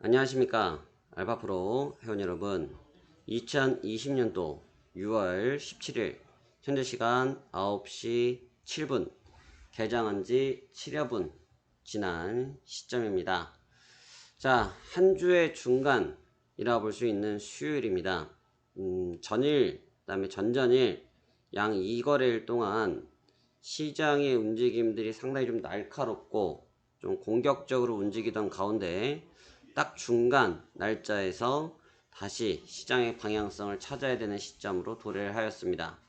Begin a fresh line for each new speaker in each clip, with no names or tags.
안녕하십니까. 알파프로 회원 여러분. 2020년도 6월 17일 현재 시간 9시 7분 개장한 지 7여 분 지난 시점입니다. 자, 한 주의 중간이라 볼 수 있는 수요일입니다. 전일, 그 다음에 전전일 양 2거래일 동안 시장의 움직임들이 상당히 좀 날카롭고 좀 공격적으로 움직이던 가운데 딱 중간 날짜에서 다시 시장의 방향성을 찾아야 되는 시점으로 도래를 하였습니다.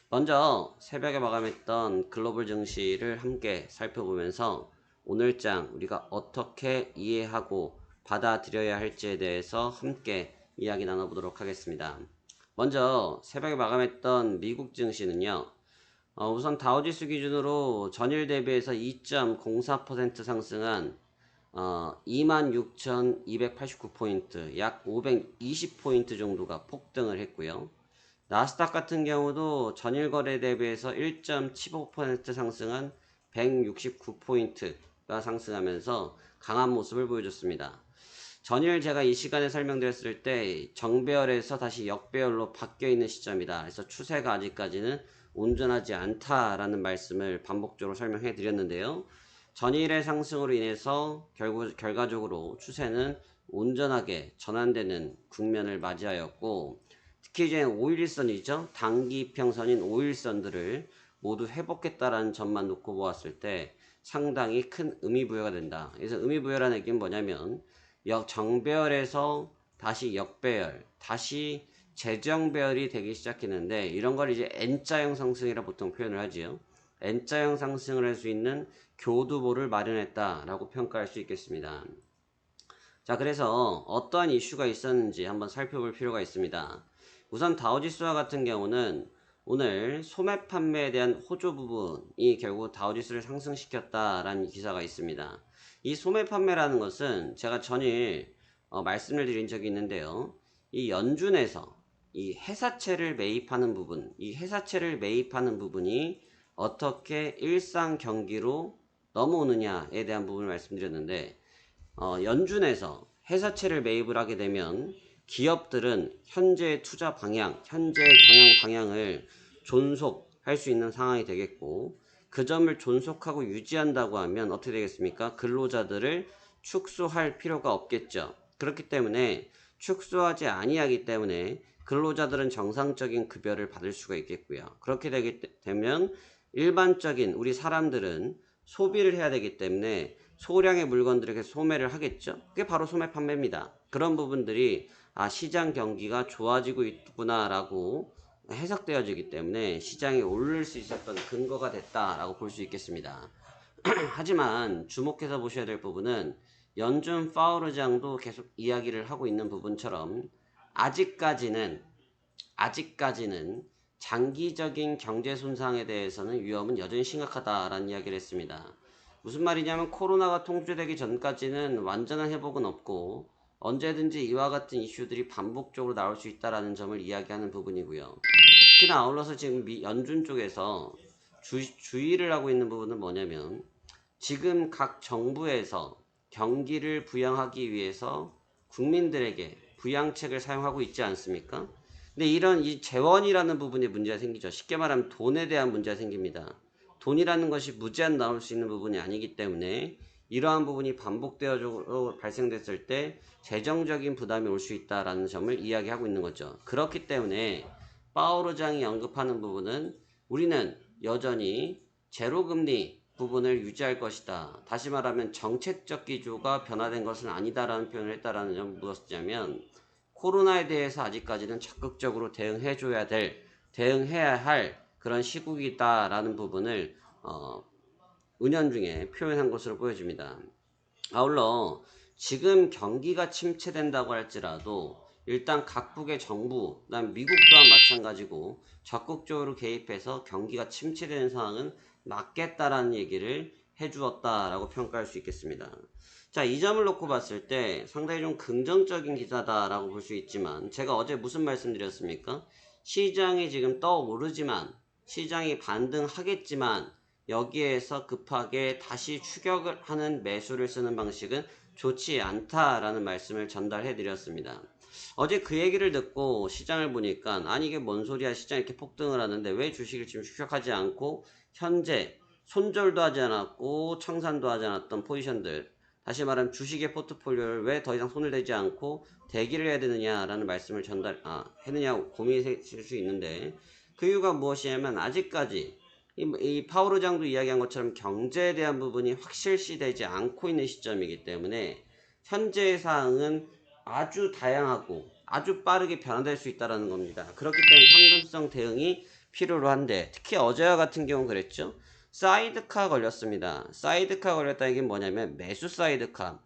먼저 새벽에 마감했던 글로벌 증시를 함께 살펴보면서 오늘장 우리가 어떻게 이해하고 받아들여야 할지에 대해서 함께 이야기 나눠보도록 하겠습니다. 먼저 새벽에 마감했던 미국 증시는요. 우선 다우지수 기준으로 전일 대비해서 2.04% 상승한 26,289포인트, 약 520포인트 정도가 폭등을 했고요. 나스닥 같은 경우도 전일 거래 대비해서 1.75% 상승한 169포인트가 상승하면서 강한 모습을 보여줬습니다. 전일 제가 이 시간에 설명드렸을 때 정배열에서 다시 역배열로 바뀌어 있는 시점이다. 그래서 추세가 아직까지는 온전하지 않다라는 말씀을 반복적으로 설명해 드렸는데요. 전일의 상승으로 인해서 결과적으로 추세는 온전하게 전환되는 국면을 맞이하였고, 특히 이제 5일선이죠. 단기 평선인 5일선들을 모두 회복했다라는 점만 놓고 보았을 때 상당히 큰 의미부여가 된다. 그래서 의미부여라는 얘기는 뭐냐면 정배열에서 다시 역배열, 다시 재정배열이 되기 시작했는데, 이런 걸 이제 N자형 상승이라 보통 표현을 하지요. N자형 상승을 할 수 있는 교두보를 마련했다라고 평가할 수 있겠습니다. 자, 그래서 어떠한 이슈가 있었는지 한번 살펴볼 필요가 있습니다. 우선 다우지수와 같은 경우는 오늘 소매 판매에 대한 호조 부분이 결국 다우지수를 상승시켰다라는 기사가 있습니다. 이 소매 판매라는 것은 제가 전일 말씀을 드린 적이 있는데요. 이 연준에서 이 회사채를 매입하는 부분, 이 회사채를 매입하는 부분이 어떻게 일상 경기로 넘어오느냐에 대한 부분을 말씀드렸는데, 연준에서 회사채를 매입을 하게 되면 기업들은 현재 투자 방향, 현재 경영 방향을 존속할 수 있는 상황이 되겠고, 그 점을 존속하고 유지한다고 하면 어떻게 되겠습니까? 근로자들을 축소할 필요가 없겠죠. 그렇기 때문에 축소하지 아니하기 때문에 근로자들은 정상적인 급여를 받을 수가 있겠고요. 그렇게 되면 일반적인 우리 사람들은 소비를 해야 되기 때문에 소량의 물건들에게 소매를 하겠죠. 그게 바로 소매 판매입니다. 그런 부분들이 시장 경기가 좋아지고 있구나라고 해석되어지기 때문에 시장이 오를 수 있었던 근거가 됐다라고 볼 수 있겠습니다. 하지만 주목해서 보셔야 될 부분은 연준 파월 의장도 계속 이야기를 하고 있는 부분처럼 아직까지는 장기적인 경제 손상에 대해서는 위험은 여전히 심각하다라는 이야기를 했습니다. 무슨 말이냐면 코로나가 통제되기 전까지는 완전한 회복은 없고 언제든지 이와 같은 이슈들이 반복적으로 나올 수 있다는 점을 이야기하는 부분이고요. 특히나 아울러서 지금 연준 쪽에서 주의를 하고 있는 부분은 뭐냐면, 지금 각 정부에서 경기를 부양하기 위해서 국민들에게 부양책을 사용하고 있지 않습니까? 근데 이런 이 재원이라는 부분에 문제가 생기죠. 쉽게 말하면 돈에 대한 문제가 생깁니다. 돈이라는 것이 무제한 나올 수 있는 부분이 아니기 때문에 이러한 부분이 반복되어 발생됐을 때 재정적인 부담이 올 수 있다는 점을 이야기하고 있는 거죠. 그렇기 때문에 파월 의장이 언급하는 부분은 우리는 여전히 제로금리 부분을 유지할 것이다. 다시 말하면 정책적 기조가 변화된 것은 아니다라는 표현을 했다라는 점은 무엇이냐면, 코로나에 대해서 아직까지는 적극적으로 대응해야 할 그런 시국이다라는 부분을 은연중에 표현한 것으로 보여집니다. 아울러 지금 경기가 침체된다고 할지라도 일단 각국의 정부, 그다음 미국 또한 마찬가지고 적극적으로 개입해서 경기가 침체되는 상황은 막겠다라는 얘기를 해주었다라고 평가할 수 있겠습니다. 자, 이 점을 놓고 봤을 때 상당히 좀 긍정적인 기사다라고 볼 수 있지만, 제가 어제 무슨 말씀드렸습니까? 시장이 지금 떠오르지만, 시장이 반등하겠지만 여기에서 급하게 다시 추격을 하는 매수를 쓰는 방식은 좋지 않다라는 말씀을 전달해 드렸습니다. 어제 그 얘기를 듣고 시장을 보니까 아니 이게 뭔 소리야, 시장이 이렇게 폭등을 하는데 왜 주식을 지금 추격하지 않고 현재 손절도 하지 않았고 청산도 하지 않았던 포지션들, 다시 말하면 주식의 포트폴리오를 왜 더 이상 손을 대지 않고 대기를 해야 되느냐라는 말씀을 했느냐 고민이 생길 수 있는데, 그 이유가 무엇이냐면 아직까지 이 파월 의장도 이야기한 것처럼 경제에 대한 부분이 확실시되지 않고 있는 시점이기 때문에 현재의 사항은 아주 다양하고 아주 빠르게 변화될 수 있다는 겁니다. 그렇기 때문에 현금성 대응이 필요로 한데, 특히 어제와 같은 경우는 그랬죠. 사이드카 걸렸습니다. 사이드카 걸렸다는 게 뭐냐면 매수 사이드카,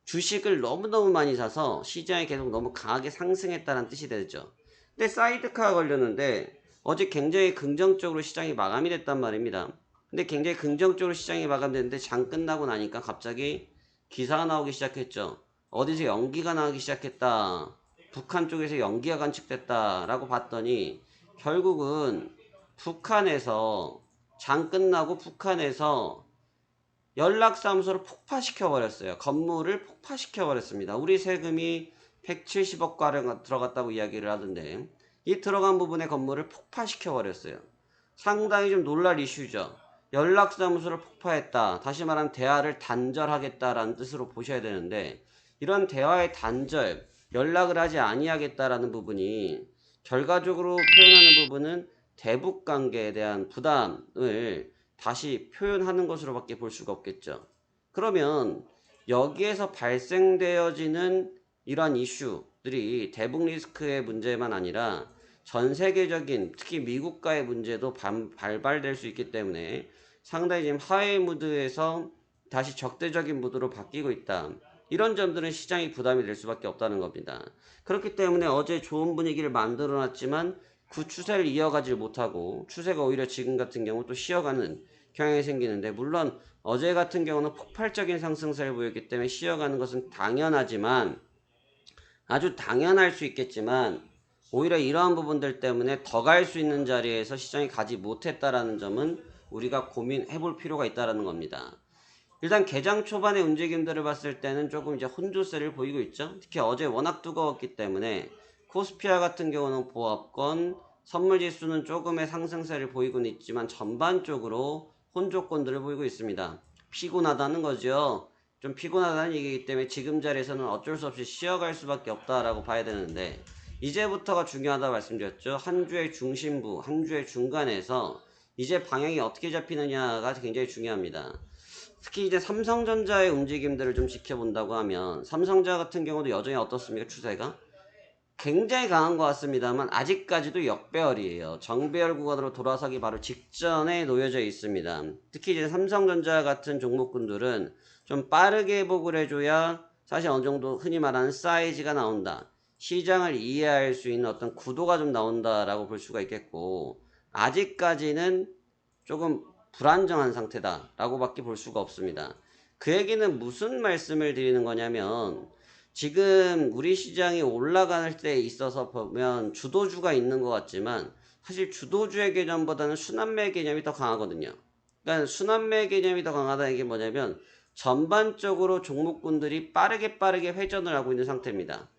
주식을 너무너무 많이 사서 시장이 계속 너무 강하게 상승했다는 뜻이 되죠. 근데 사이드카가 걸렸는데 어제 굉장히 긍정적으로 시장이 마감이 됐단 말입니다. 근데 굉장히 긍정적으로 시장이 마감됐는데 장 끝나고 나니까 갑자기 기사가 나오기 시작했죠. 어디서 연기가 나오기 시작했다. 북한 쪽에서 연기가 관측됐다라고 봤더니 결국은 북한에서 장 끝나고 북한에서 연락사무소를 폭파시켜 버렸어요. 건물을 폭파시켜 버렸습니다. 우리 세금이 170억 가량 들어갔다고 이야기를 하던데 이 들어간 부분의 건물을 폭파시켜 버렸어요. 상당히 좀 놀랄 이슈죠. 연락사무소를 폭파했다. 다시 말하면 대화를 단절하겠다라는 뜻으로 보셔야 되는데, 이런 대화의 단절, 연락을 하지 아니하겠다라는 부분이 결과적으로 표현하는 부분은 대북 관계에 대한 부담을 다시 표현하는 것으로밖에 볼 수가 없겠죠. 그러면 여기에서 발생되어지는 이러한 이슈들이 대북 리스크의 문제만 아니라 전 세계적인, 특히 미국과의 문제도 발발될 수 있기 때문에 상당히 지금 하회 무드에서 다시 적대적인 무드로 바뀌고 있다. 이런 점들은 시장이 부담이 될 수밖에 없다는 겁니다. 그렇기 때문에 어제 좋은 분위기를 만들어 놨지만 그 추세를 이어가지 못하고 추세가 오히려 지금 같은 경우 또 쉬어가는 경향이 생기는데, 물론 어제 같은 경우는 폭발적인 상승세를 보였기 때문에 쉬어가는 것은 당연하지만, 아주 당연할 수 있겠지만 오히려 이러한 부분들 때문에 더 갈 수 있는 자리에서 시장이 가지 못했다라는 점은 우리가 고민해 볼 필요가 있다라는 겁니다. 일단 개장 초반의 움직임들을 봤을 때는 조금 이제 혼조세를 보이고 있죠. 특히 어제 워낙 뜨거웠기 때문에 코스피아 같은 경우는 보합권, 선물지수는 조금의 상승세를 보이고는 있지만 전반적으로 혼조권들을 보이고 있습니다. 피곤하다는 거죠. 좀 피곤하다는 얘기이기 때문에 지금 자리에서는 어쩔 수 없이 쉬어갈 수밖에 없다라고 봐야 되는데, 이제부터가 중요하다고 말씀드렸죠. 한 주의 중심부, 한 주의 중간에서 이제 방향이 어떻게 잡히느냐가 굉장히 중요합니다. 특히 이제 삼성전자의 움직임들을 좀 지켜본다고 하면, 삼성전자 같은 경우도 여전히 어떻습니까? 추세가 굉장히 강한 것 같습니다만 아직까지도 역배열이에요. 정배열 구간으로 돌아서기 바로 직전에 놓여져 있습니다. 특히 이제 삼성전자 같은 종목군들은 좀 빠르게 회복을 해줘야 사실 어느 정도 흔히 말하는 사이즈가 나온다, 시장을 이해할 수 있는 어떤 구도가 좀 나온다라고 볼 수가 있겠고, 아직까지는 조금 불안정한 상태다라고 밖에 볼 수가 없습니다. 그 얘기는 무슨 말씀을 드리는 거냐면, 지금 우리 시장이 올라갈 때 있어서 보면 주도주가 있는 것 같지만 사실 주도주의 개념보다는 순환매 개념이 더 강하거든요. 그러니까 순환매 개념이 더 강하다는 게 뭐냐면 전반적으로 종목군들이 빠르게 회전을 하고 있는 상태입니다.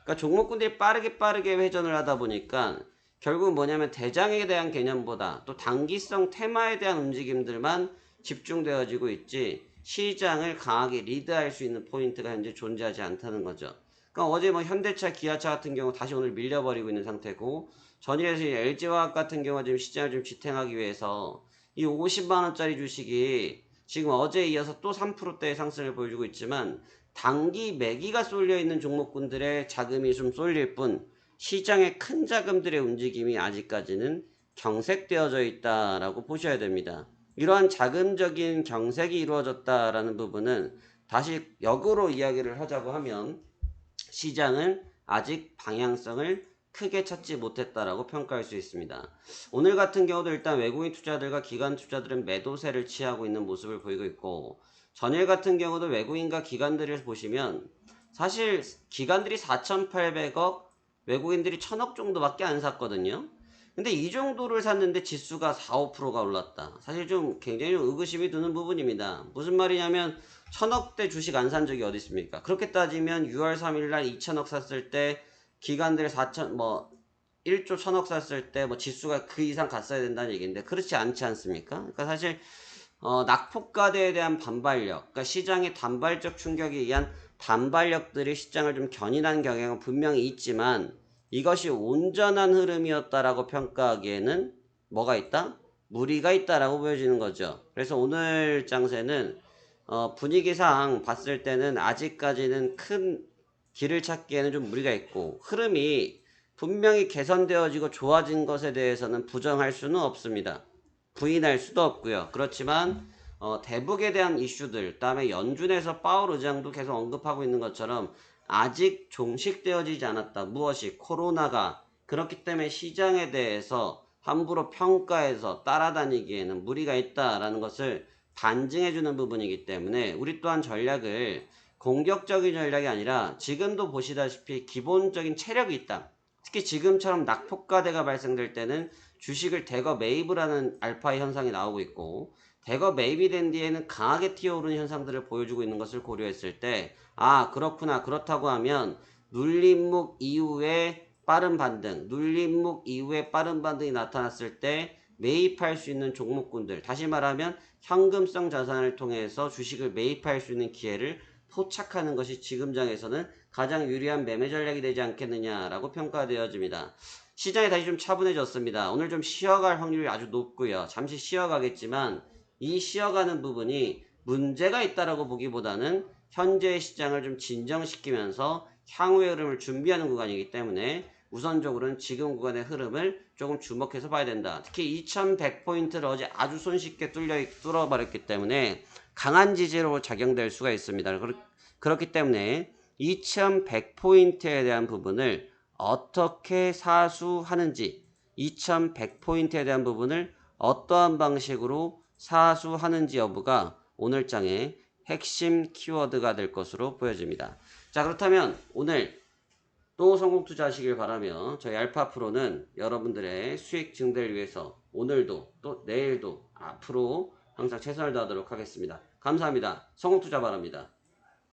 그러니까 종목군들이 빠르게 회전을 하다 보니까 결국은 뭐냐면 대장에 대한 개념보다 또 단기성 테마에 대한 움직임들만 집중되어지고 있지, 시장을 강하게 리드할 수 있는 포인트가 현재 존재하지 않다는 거죠. 그러니까 어제 뭐 현대차, 기아차 같은 경우 다시 오늘 밀려버리고 있는 상태고, 전일에서 LG화학 같은 경우가 지금 시장을 좀 지탱하기 위해서 이 50만원짜리 주식이 지금 어제에 이어서 또 3%대의 상승을 보여주고 있지만, 단기 매기가 쏠려 있는 종목군들의 자금이 좀 쏠릴 뿐 시장의 큰 자금들의 움직임이 아직까지는 경색되어져 있다라고 보셔야 됩니다. 이러한 자금적인 경색이 이루어졌다라는 부분은 다시 역으로 이야기를 하자고 하면 시장은 아직 방향성을 크게 찾지 못했다라고 평가할 수 있습니다. 오늘 같은 경우도 일단 외국인 투자들과 기관 투자들은 매도세를 취하고 있는 모습을 보이고 있고, 전일 같은 경우도 외국인과 기관들을 보시면 사실 기관들이 4,800억, 외국인들이 1,000억 정도밖에 안 샀거든요. 근데 이 정도를 샀는데 지수가 4, 5%가 올랐다. 사실 좀 굉장히 좀 의구심이 드는 부분입니다. 무슨 말이냐면 1000억대 주식 안 산 적이 어디 있습니까? 그렇게 따지면 6월 3일 날 2000억 샀을 때 기관들 4천 뭐 1조 1000억 샀을 때 뭐 지수가 그 이상 갔어야 된다는 얘기인데 그렇지 않지 않습니까? 그러니까 사실 낙폭과대에 대한 반발력, 그러니까 시장의 단발적 충격에 의한 반발력들이 시장을 좀 견인한 경향은 분명히 있지만 이것이 온전한 흐름이었다라고 평가하기에는 뭐가 있다? 무리가 있다라고 보여지는 거죠. 그래서 오늘 장세는 분위기상 봤을 때는 아직까지는 큰 길을 찾기에는 좀 무리가 있고 흐름이 분명히 개선되어지고 좋아진 것에 대해서는 부정할 수는 없습니다. 부인할 수도 없고요. 그렇지만 대북에 대한 이슈들, 그다음에 연준에서 파월 의장도 계속 언급하고 있는 것처럼 아직 종식되어지지 않았다. 무엇이 코로나가 그렇기 때문에 시장에 대해서 함부로 평가해서 따라다니기에는 무리가 있다라는 것을 반증해주는 부분이기 때문에 우리 또한 전략을 공격적인 전략이 아니라 지금도 보시다시피 기본적인 체력이 있다. 특히 지금처럼 낙폭과대가 발생될 때는 주식을 대거 매입을 하는 알파의 현상이 나오고 있고 대거 매입이 된 뒤에는 강하게 튀어오르는 현상들을 보여주고 있는 것을 고려했을 때 아 그렇구나 그렇다고 하면 눌림목 이후에 빠른 반등 눌림목 이후에 빠른 반등이 나타났을 때 매입할 수 있는 종목군들 다시 말하면 현금성 자산을 통해서 주식을 매입할 수 있는 기회를 포착하는 것이 지금 장에서는 가장 유리한 매매 전략이 되지 않겠느냐라고 평가되어집니다. 시장이 다시 좀 차분해졌습니다. 오늘 좀 쉬어갈 확률이 아주 높고요. 잠시 쉬어가겠지만 이 쉬어가는 부분이 문제가 있다라고 보기보다는 현재 시장을 좀 진정시키면서 향후의 흐름을 준비하는 구간이기 때문에 우선적으로는 지금 구간의 흐름을 조금 주목해서 봐야 된다. 특히 2100포인트를 어제 아주 손쉽게 뚫어버렸기 때문에 강한 지지로 작용될 수가 있습니다. 그렇기 때문에 2100포인트에 대한 부분을 어떻게 사수하는지 2100포인트에 대한 부분을 어떠한 방식으로 사수하는지 여부가 오늘 장의 핵심 키워드가 될 것으로 보여집니다. 자 그렇다면 오늘 또 성공 투자하시길 바라며 저희 알파프로는 여러분들의 수익 증대를 위해서 오늘도 또 내일도 앞으로 항상 최선을 다하도록 하겠습니다. 감사합니다. 성공 투자 바랍니다.